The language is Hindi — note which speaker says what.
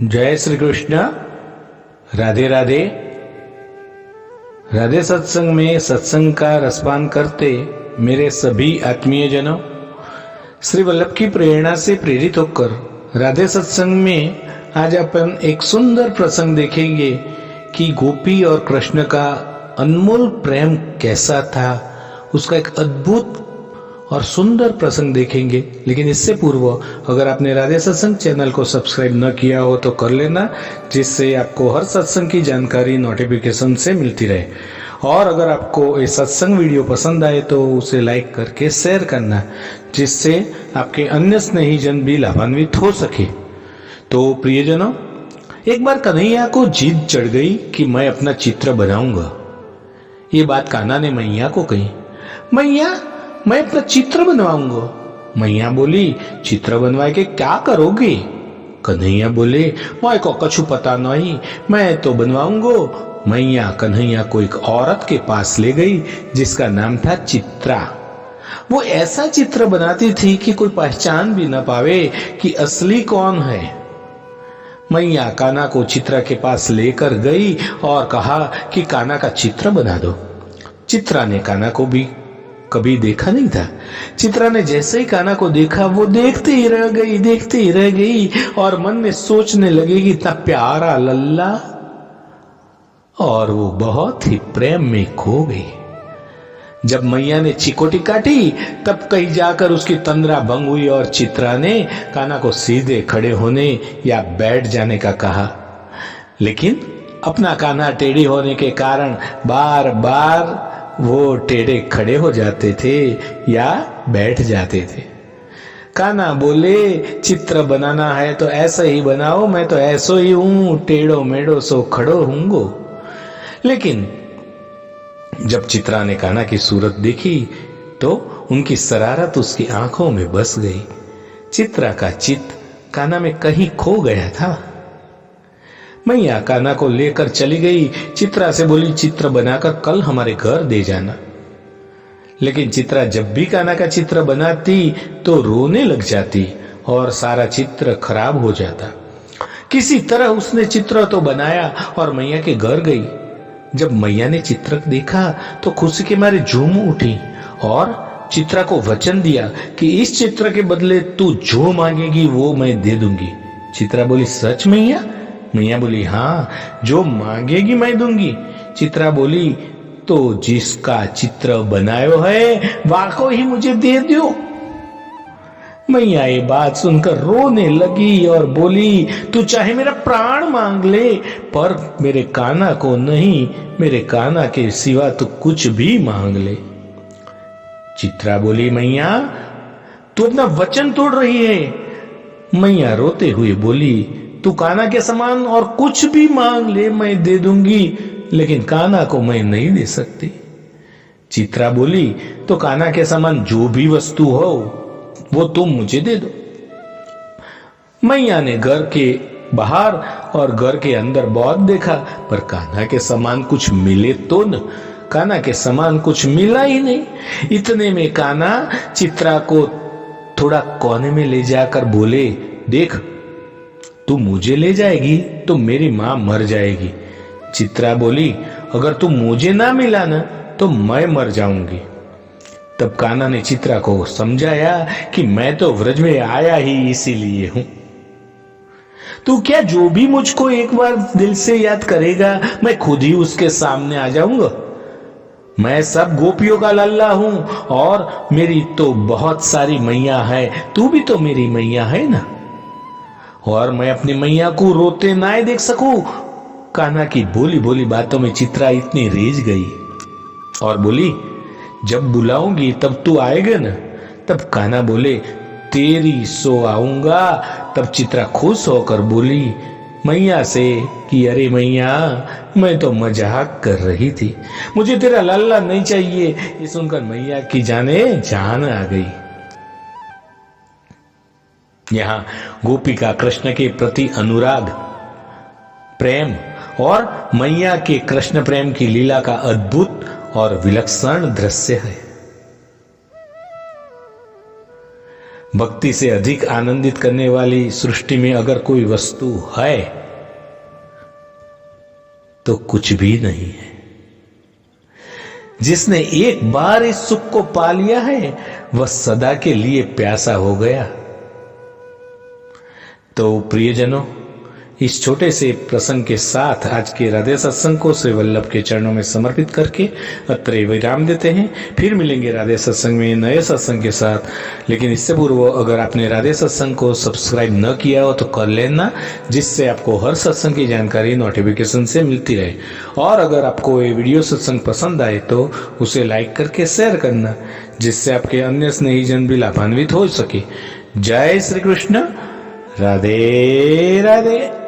Speaker 1: जय श्री कृष्ण। राधे राधे। राधे सत्संग में सत्संग का रसपान करते मेरे सभी आत्मीय जनों, श्री वल्लभ की प्रेरणा से प्रेरित होकर राधे सत्संग में आज अपन एक सुंदर प्रसंग देखेंगे कि गोपी और कृष्ण का अनमोल प्रेम कैसा था। उसका एक अद्भुत और सुंदर प्रसंग देखेंगे। लेकिन इससे पूर्व अगर आपने राधे सत्संग चैनल को सब्सक्राइब न किया हो तो कर लेना, जिससे आपको हर सत्संग की जानकारी नोटिफिकेशन से मिलती रहे। और अगर आपको ये सत्संग वीडियो पसंद आए तो उसे लाइक करके शेयर करना, जिससे आपके अन्य स्नेहीजन भी लाभान्वित हो सके। तो प्रियजनों, एक बार कन्हैया को जिद चढ़ गई कि मैं अपना चित्र बनाऊंगा। ये बात कान्हा ने मैया को कही। मैया, मैं अपना चित्र बनवाऊंगा। मैया बोली, चित्र बनवा के क्या करोगे? कन्हैया बोले, मैं को कछु पता नहीं, मैं तो बनवाऊंगा। मैया कन्हैया को एक औरत के पास ले गई जिसका नाम था चित्रा। वो ऐसा चित्र बनाती थी कि कोई पहचान भी न पावे कि असली कौन है। मैया कान्हा को चित्रा के पास लेकर गई और कहा कि कान्हा का चित्र बना दो। चित्रा ने कान्हा को भी कभी देखा नहीं था। चित्रा ने जैसे ही कान्हा को देखा वो देखते ही रह गई और मन में सोचने लगी कि इतना प्यारा लल्ला, और वो बहुत ही प्रेम में खो गई। जब मैया ने चिकोटी काटी तब कहीं जाकर उसकी तंद्रा भंग हुई और चित्रा ने कान्हा को सीधे खड़े होने या बैठ जाने का कहा। लेकिन अपना कान्हा टेढ़ी होने के कारण बार बार वो टेढ़े खड़े हो जाते थे या बैठ जाते थे। कान्हा बोले, चित्र बनाना है तो ऐसा ही बनाओ, मैं तो ऐसो ही हूं, टेढ़ो मेढ़ो सो खड़ो हूंगो। लेकिन जब चित्रा ने कान्हा की सूरत देखी तो उनकी शरारत उसकी आंखों में बस गई। चित्रा का चित्त कान्हा में कहीं खो गया था। मैया कान्हा को लेकर चली गई। चित्रा से बोली, चित्र बनाकर कल हमारे घर दे जाना। लेकिन चित्रा जब भी कान्हा का चित्र बनाती तो रोने लग जाती और सारा चित्र खराब हो जाता। किसी तरह उसने चित्र तो बनाया और मैया के घर गई। जब मैया ने चित्र देखा तो खुशी के मारे झूम उठी और चित्रा को वचन दिया कि इस चित्र के बदले तू जो मांगेगी वो मैं दे दूंगी। चित्रा बोली, सच मैया? मैया बोली, हाँ, जो मांगेगी मैं दूंगी। चित्रा बोली, तो जिसका चित्र बनायो है वाको ही मुझे दे दो। मैया ये बात सुनकर रोने लगी और बोली, तू चाहे मेरा प्राण मांग ले पर मेरे कान्हा को नहीं, मेरे कान्हा के सिवा तू कुछ भी मांग ले। चित्रा बोली, मैया तू अपना वचन तोड़ रही है। मैया रोते हुए बोली, तू कान्हा के समान और कुछ भी मांग ले मैं दे दूंगी, लेकिन कान्हा को मैं नहीं दे सकती। चित्रा बोली, तो कान्हा के समान जो भी वस्तु हो वो तुम मुझे दे दो। मैया ने घर के बाहर और घर के अंदर बहुत देखा पर कान्हा के समान कुछ मिले तो न। कान्हा के समान कुछ मिला ही नहीं। इतने में कान्हा चित्रा को थोड़ा कोने में ले जाकर बोले, देख, तू मुझे ले जाएगी तो मेरी मां मर जाएगी। चित्रा बोली, अगर तू मुझे ना मिला ना तो मैं मर जाऊंगी। तब कान्हा ने चित्रा को समझाया कि मैं तो व्रज में आया ही इसीलिए हूं। तू क्या जो भी मुझको एक बार दिल से याद करेगा मैं खुद ही उसके सामने आ जाऊंगा। मैं सब गोपियों का लल्ला हूं और मेरी तो बहुत सारी मैया है, तू भी तो मेरी मैया है ना, और मैं अपनी मैया को रोते ना देख सकूं। कान्हा की बोली बोली बातों में चित्रा इतनी रीझ गई और बोली, जब बुलाऊंगी तब तू आएगा ना? तब कान्हा बोले, तेरी सो आऊंगा। तब चित्रा खुश होकर बोली मैया से कि अरे मैया, मैं तो मजाक कर रही थी, मुझे तेरा लल्ला नहीं चाहिए। ये सुनकर मैया की जाने जान आ गई। यहां गोपिका कृष्ण के प्रति अनुराग, प्रेम और मैया के कृष्ण प्रेम की लीला का अद्भुत और विलक्षण दृश्य है। भक्ति से अधिक आनंदित करने वाली सृष्टि में अगर कोई वस्तु है तो कुछ भी नहीं है। जिसने एक बार इस सुख को पा लिया है वह सदा के लिए प्यासा हो गया। तो प्रियजनों, इस छोटे से प्रसंग के साथ आज के राधे सत्संग को श्री वल्लभ के चरणों में समर्पित करके अत्रे विराम देते हैं। फिर मिलेंगे राधे सत्संग में नए सत्संग के साथ। लेकिन इससे पूर्व अगर आपने राधे सत्संग को सब्सक्राइब न किया हो तो कर लेना, जिससे आपको हर सत्संग की जानकारी नोटिफिकेशन से मिलती रहे। और अगर आपको ये वीडियो सत्संग पसंद आए तो उसे लाइक करके शेयर करना, जिससे आपके अन्य स्नेहीजन भी लाभान्वित हो सके। जय श्री कृष्ण। राधे राधे।